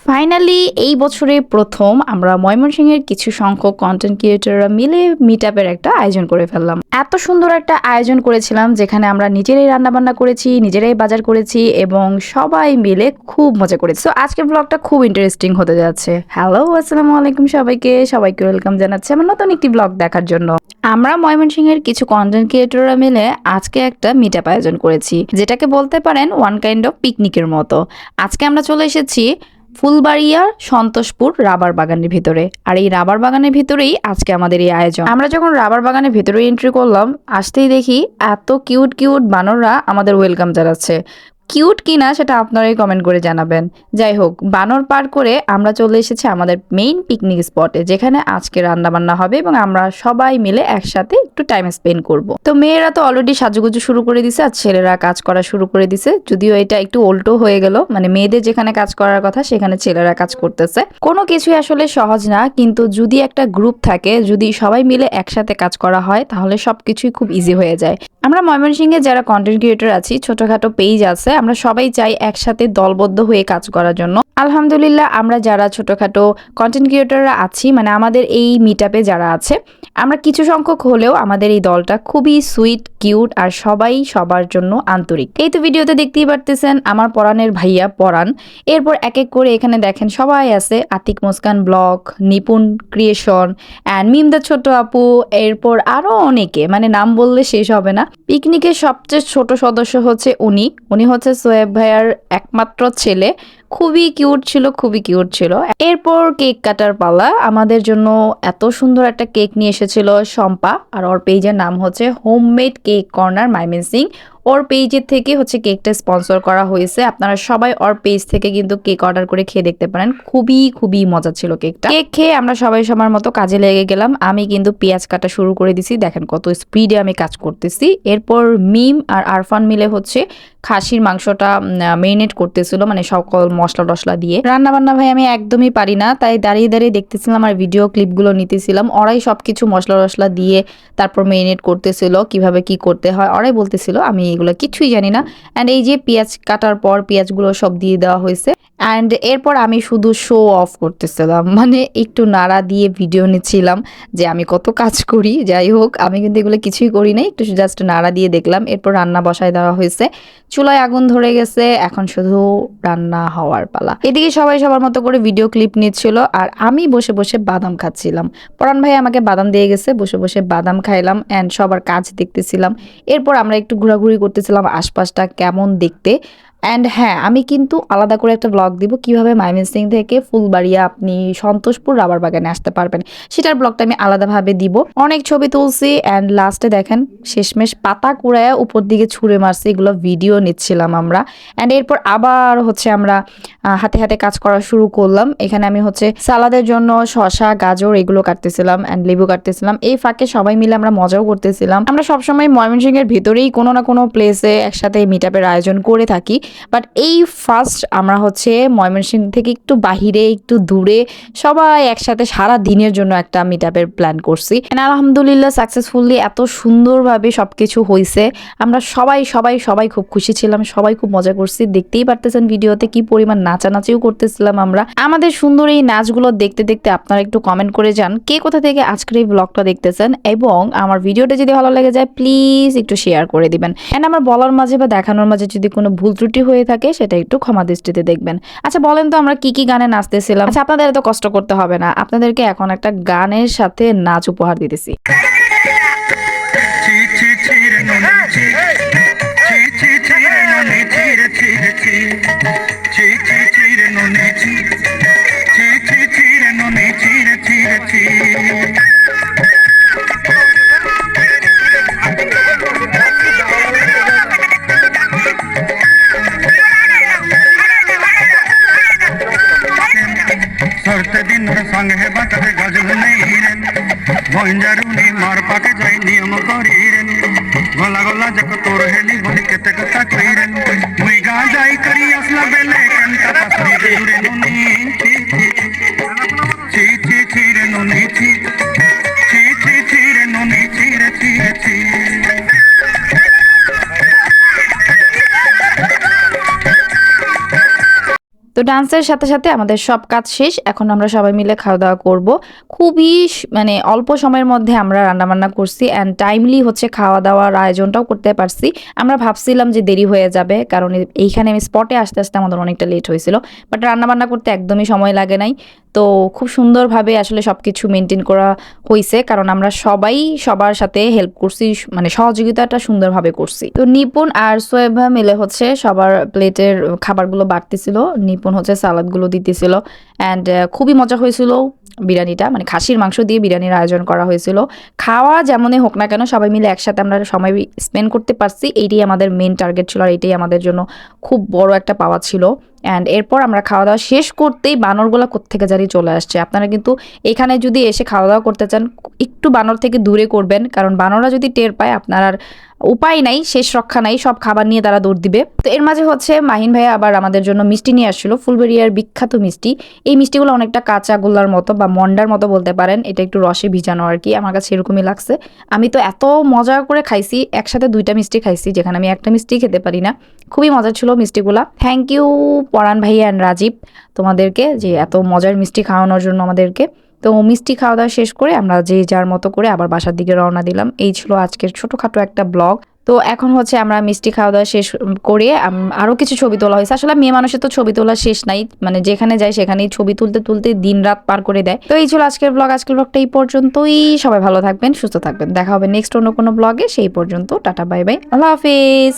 Finally এই বছরে প্রথম আমরা ময়মনসিংহের কিছু সংখ্যক কন্টেন্ট ক্রিয়েটররা মিলে মিটআপের একটা আয়োজন করে ফেললাম। এত সুন্দর একটা আয়োজন করেছিলাম যেখানে আমরা নিজেরাই রান্নাবান্না করেছি, নিজেরাই বাজার করেছি এবং সবাই মিলে খুব মজা করেছি। তো আজকের ব্লগটা খুব ইন্টারেস্টিং হতে যাচ্ছে। হ্যালো, আসসালামু আলাইকুম সবাইকে ওয়েলকাম জানাচ্ছি আমার নতুন একটি ব্লগ দেখার জন্য। আমরা ময়মনসিংহের কিছু কন্টেন্ট ক্রিয়েটররা মিলে আজকে একটা মিটআপ আয়োজন করেছি, যেটাকে বলতে পারেন ওয়ান কাইন্ড অফ পিকনিকের মতো। আজকে আমরা চলে এসেছি ফুলবাড়িয়ার সন্তোষপুর রাবার বাগানের ভিতরে, আর এই রাবার বাগানের ভিতরেই আজকে আমাদের এই আয়োজন। আমরা যখন রাবার বাগানের ভিতরে এন্ট্রি করলাম, আসতেই দেখি এত কিউট কিউট বানররা আমাদের ওয়েলকাম জানাচ্ছে। কিউট কিনা সেটা আপনারাই কমেন্ট করে জানাবেন। যাই হোক, বানর পার করে আমরা চলে এসেছি আমাদের মেইন পিকনিক স্পটে, যেখানে আজকে রান্না বান্না হবে এবং আমরা সবাই মিলে একসাথে একটু টাইম স্পেন্ড করব। তো মেয়েরা তো অলরেডি সাজুগুজু শুরু করে দিছে আর ছেলেরা কাজ করা শুরু করে দিছে, যদিও এটা একটু উল্টো হয়ে গেল, মানে মেয়েদের যেখানে কাজ করার কথা সেখানে ছেলেরা কাজ করতেছে। কোনো কিছুই আসলে সহজ না, কিন্তু যদি একটা গ্রুপ থাকে, যদি সবাই মিলে একসাথে কাজ করা হয়, তাহলে সবকিছুই খুব ইজি হয়ে যায়। আমরা ময়মনসিংহে যারা কন্টেন্ট ক্রিয়েটর আছি, ছোটখাটো পেজ আছে, আমরা সবাই চাই একসাথে দলবদ্ধ হয়ে কাজ করার জন্য। আলহামদুলিল্লাহ, আমরা যারা ছোটখাটো কন্টেন্ট ক্রিয়েটররা আছি, মানে আমাদের এই মিটআপে যারা আছে, আমরা কিছু সংখ্যক হলেও আমাদের এই দলটা খুবই সুইট, কিউট আর সবাই সবার জন্য আন্তরিক। এই তো ভিডিওতে দেখতেই পারতেছেন আমার পরাণের ভাইয়া পরাণ। এরপর এক এক করে এখানে দেখেন সবাই আছে, Atik Muskan blog, Nipun creation and মিমদা ছোট আপু, এরপর আরো অনেকে, মানে নাম বললে শেষ হবে না। পিকনিকের সবচেয়ে ছোট সদস্য হচ্ছে উনি হচ্ছে সোয়েব ভাইয়ার একমাত্র ছেলে। খুবই কিউট ছিল, খুবই কিউট ছিল। এরপর কেক কাটার পালা। আমাদের জন্য এত সুন্দর একটা কেক নিয়ে এসেছিল শম্পা, আর ওর পেজের নাম হচ্ছে হোমমেড কেক কর্নার ময়মনসিংহ। ওর পেজের থেকে হচ্ছে কেকটা স্পন্সর করা হয়েছে। আপনারা সবাই ওর পেজ থেকে কিন্তু কেক অর্ডার করে খেয়ে দেখতে পারেন। খুবই খুবই মজা ছিল কেকটা। কেক খেয়ে আমরা সবাই সবার মতো কাজে লেগে গেলাম। আমি কিন্তু পেঁয়াজ কাটা শুরু করে দিছি, দেখেন কত স্পিডে আমি কাজ করতেছি। এরপর মিম আর আরফান মিলে হচ্ছে খাসির মাংসটা মেরিনেট করতেছিল, মানে সকল মশলা টশলা দিয়ে। রান্না বান্না ভাই আমি একদমই পারি না, তাই দাঁড়িয়ে দাঁড়িয়ে দেখতেছিলাম আর ভিডিও ক্লিপগুলো নিতেছিলাম। ওরাই সবকিছু মশলা টশলা দিয়ে তারপর মেরিনেট করতেছিল, কিভাবে কি করতে হয় ওরাই বলতেছিল, আমি এগুলো কিছুই জানি না। অ্যান্ড এই যে পেঁয়াজ কাটার পর পেঁয়াজগুলো সব দিয়ে দেওয়া হয়েছে, অ্যান্ড এরপর আমি শুধু শো অফ করতেছিলাম, মানে একটু নাড়া দিয়ে ভিডিও নিচ্ছিলাম যে আমি কত কাজ করি। যাই হোক, আমি কিন্তু এগুলো কিছুই করি নাই, একটু জাস্ট নাড়া দিয়ে দেখলাম। এরপর রান্না বসায় দেওয়া হয়েছে, চুলায় আগুন ধরে গেছে, এখন শুধু রান্না হওয়ার পালা। এদিকে সবাই সবার মতো করে ভিডিও ক্লিপ নিচ্ছিল আর আমি বসে বসে বাদাম খাচ্ছিলাম। পরাণ ভাই আমাকে বাদাম দিয়ে গেছে, বসে বসে বাদাম খাইলাম অ্যান্ড সবার কাজ দেখতেছিলাম। এরপর আমরা একটু ঘোরাঘুরি করতেছিলাম আশপাশটা কেমন দেখতে। অ্যান্ড হ্যাঁ, আমি কিন্তু আলাদা করে একটা ব্লগ দিব কিভাবে ময়মনসিংহ থেকে ফুলবাড়িয়া আপনি সন্তোষপুর রাবার বাগানে আসতে পারবেন, সেটার ব্লগটা আমি আলাদাভাবে দিব। অনেক ছবি তুলছি অ্যান্ড লাস্টে দেখেন শেষমেশ পাতা কুড়ায়া উপর দিকে ছুঁড়ে মারছে, এগুলো ভিডিও নিচ্ছিলাম আমরা। অ্যান্ড এরপর আবার হচ্ছে আমরা হাতে হাতে কাজ করা শুরু করলাম। এখানে আমি হচ্ছে সালাদের জন্য শসা, গাজর এগুলো কাটতেছিলাম অ্যান্ড লেবু কাটতেছিলাম। এই ফাঁকে সবাই মিলে আমরা মজাও করতেছিলাম। আমরা সবসময় ময়মনসিংহের ভেতরেই কোনো না কোনো প্লেসে একসাথে মিটআপের আয়োজন করে থাকি, বাট এই ফার্স্ট আমরা হচ্ছে ময়মনসিংহ থেকে একটু বাহিরে, একটু দূরে সবাই একসাথে সারা দিনের জন্য একটা মিটআপের প্ল্যান করছি। আলহামদুলিল্লাহ সাকসেসফুলি এত সুন্দরভাবে সবকিছু হয়েছে। আমরা সবাই সবাই সবাই খুব খুশি ছিলাম, সবাই খুব মজা করছি। দেখতেই পারতেছেন ভিডিওতে কি পরিমাণ নাচানাচিও করতেছিলাম আমরা। আমাদের সুন্দর এই নাচগুলো দেখতে দেখতে আপনারা একটু কমেন্ট করে যান কে কোথা থেকে আজকের এই ব্লগটা দেখতেছেন, এবং আমার ভিডিওটা যদি ভালো লেগে যায় প্লিজ একটু শেয়ার করে দিবেন। এন্ড আমার বলার মাঝে বা দেখানোর মাঝে যদি কোনো ভুল ত্রুটি হয়ে থাকে সেটা একটু ক্ষমা দৃষ্টিতে দেখবেন। আচ্ছা বলেন তো আমরা কি কি গানে নাচতেছিলাম? আচ্ছা আপনাদের এত কষ্ট করতে হবে না, আপনাদেরকে এখন একটা গানের সাথে নাচ উপহার দিতেছি। संगे बटरे गजब नहीं भंजारुनी मार पाके जाई नियम करीरेन गला गला जक तोर हेली बोली केते कथा कइरेन मुई गा जाई करी असला बेले कंटा पसरी देउरे नुनी ची ची ची रे नुनी ची ची ची ची रे नुनी ची रे ची ची তো ডান্সের সাথে সাথে আমাদের সব কাজ শেষ, এখন আমরা সবাই মিলে খাওয়া দাওয়া করব। খুবই মানে অল্প সময়ের মধ্যে আমরা রান্নাবান্না করছি অ্যান্ড টাইমলি হচ্ছে খাওয়া দাওয়ার আয়োজনটাও করতে পারছি। আমরা ভাবছিলাম যে দেরি হয়ে যাবে, কারণ এইখানে আমি স্পটে আসতে আসতে আমাদের অনেকটা লেট হয়েছিল, বাট রান্নাবান্না করতে একদমই সময় লাগে নাই। তো খুব সুন্দরভাবে আসলে সব কিছু মেনটেন করা হয়েছে, কারণ আমরা সবাই সবার সাথে হেল্প করছি, মানে সহযোগিতাটা সুন্দরভাবে করছি। তো নিপুণ আর সোয়েবা মিলে হচ্ছে সবার প্লেটের খাবারগুলো বাড়তেছিল, নিপুণ হচ্ছে সালাদগুলো দিতেছিল অ্যান্ড খুবই মজা হয়েছিল। বিরিয়ানিটা মানে খাসির মাংস দিয়ে বিরিয়ানির আয়োজন করা হয়েছিল। খাওয়া যেমনই হোক না কেন সবাই মিলে একসাথে আমরা সময় স্পেন্ড করতে পারছি, এইটাই আমাদের মেন টার্গেট ছিল আর এইটাই আমাদের জন্য খুব বড় একটা পাওয়া ছিল। অ্যান্ড এরপর আমরা খাওয়া দাওয়া শেষ করতেই বানরগুলো কোত্থেকে জারি চলে আসছে। আপনারা কিন্তু এখানে যদি এসে খাওয়া দাওয়া করতে চান একটু বানর থেকে দূরে করবেন, কারণ বানররা যদি টের পায় আপনার আর উপায় নাই, শেষ রক্ষা নাই, সব খাবার নিয়ে তারা দৌড় দিবে। তো এর মাঝে হচ্ছে মাহিন ভাইয়া আবার আমাদের জন্য মিষ্টি নিয়ে আসছিল, ফুলবেরিয়ার বিখ্যাত মিষ্টি। এই মিষ্টিগুলো অনেকটা কাঁচা গোল্লার মতো বা মন্ডার মতো বলতে পারেন, এটা একটু রসে ভিজানো আর কি, আমার কাছে এরকমই লাগছে। আমি তো এত মজা করে খাইছি, একসাথে 2টা মিষ্টি খাইছি, যেখানে আমি একটা মিষ্টি খেতে পারি না। খুবই মজা ছিল মিষ্টিগুলা। থ্যাংক ইউ পরাণ ভাইয়া অ্যান্ড রাজীব তোমাদেরকে, যে এত মজার মিষ্টি খাওয়ানোর জন্য আমাদেরকে। তো মিষ্টি খাওয়া দাওয়া শেষ করে আমরা যে যার মতো করে আবার বাসার দিকে রওনা দিলাম। এই ছিল আজকের ছোটোখাটো একটা ব্লগ। তো এখন হচ্ছে আমরা মিষ্টি খাওয়া দাওয়া শেষ করে আরও কিছু ছবি তোলা হয়েছে। আসলে মেয়ে মানুষের তো ছবি তোলা শেষ নাই, মানে যেখানে যায় সেখানেই ছবি তুলতে তুলতে দিন রাত পার করে দেয়। তো এই ছিল আজকের ব্লগ। আজকের ব্লগটা এই পর্যন্তই। সবাই ভালো থাকবেন, সুস্থ থাকবেন, দেখা হবে নেক্সট অন্য কোনো ব্লগে। সেই পর্যন্ত টাটা বাই বাই, আল্লাহ হাফিজ।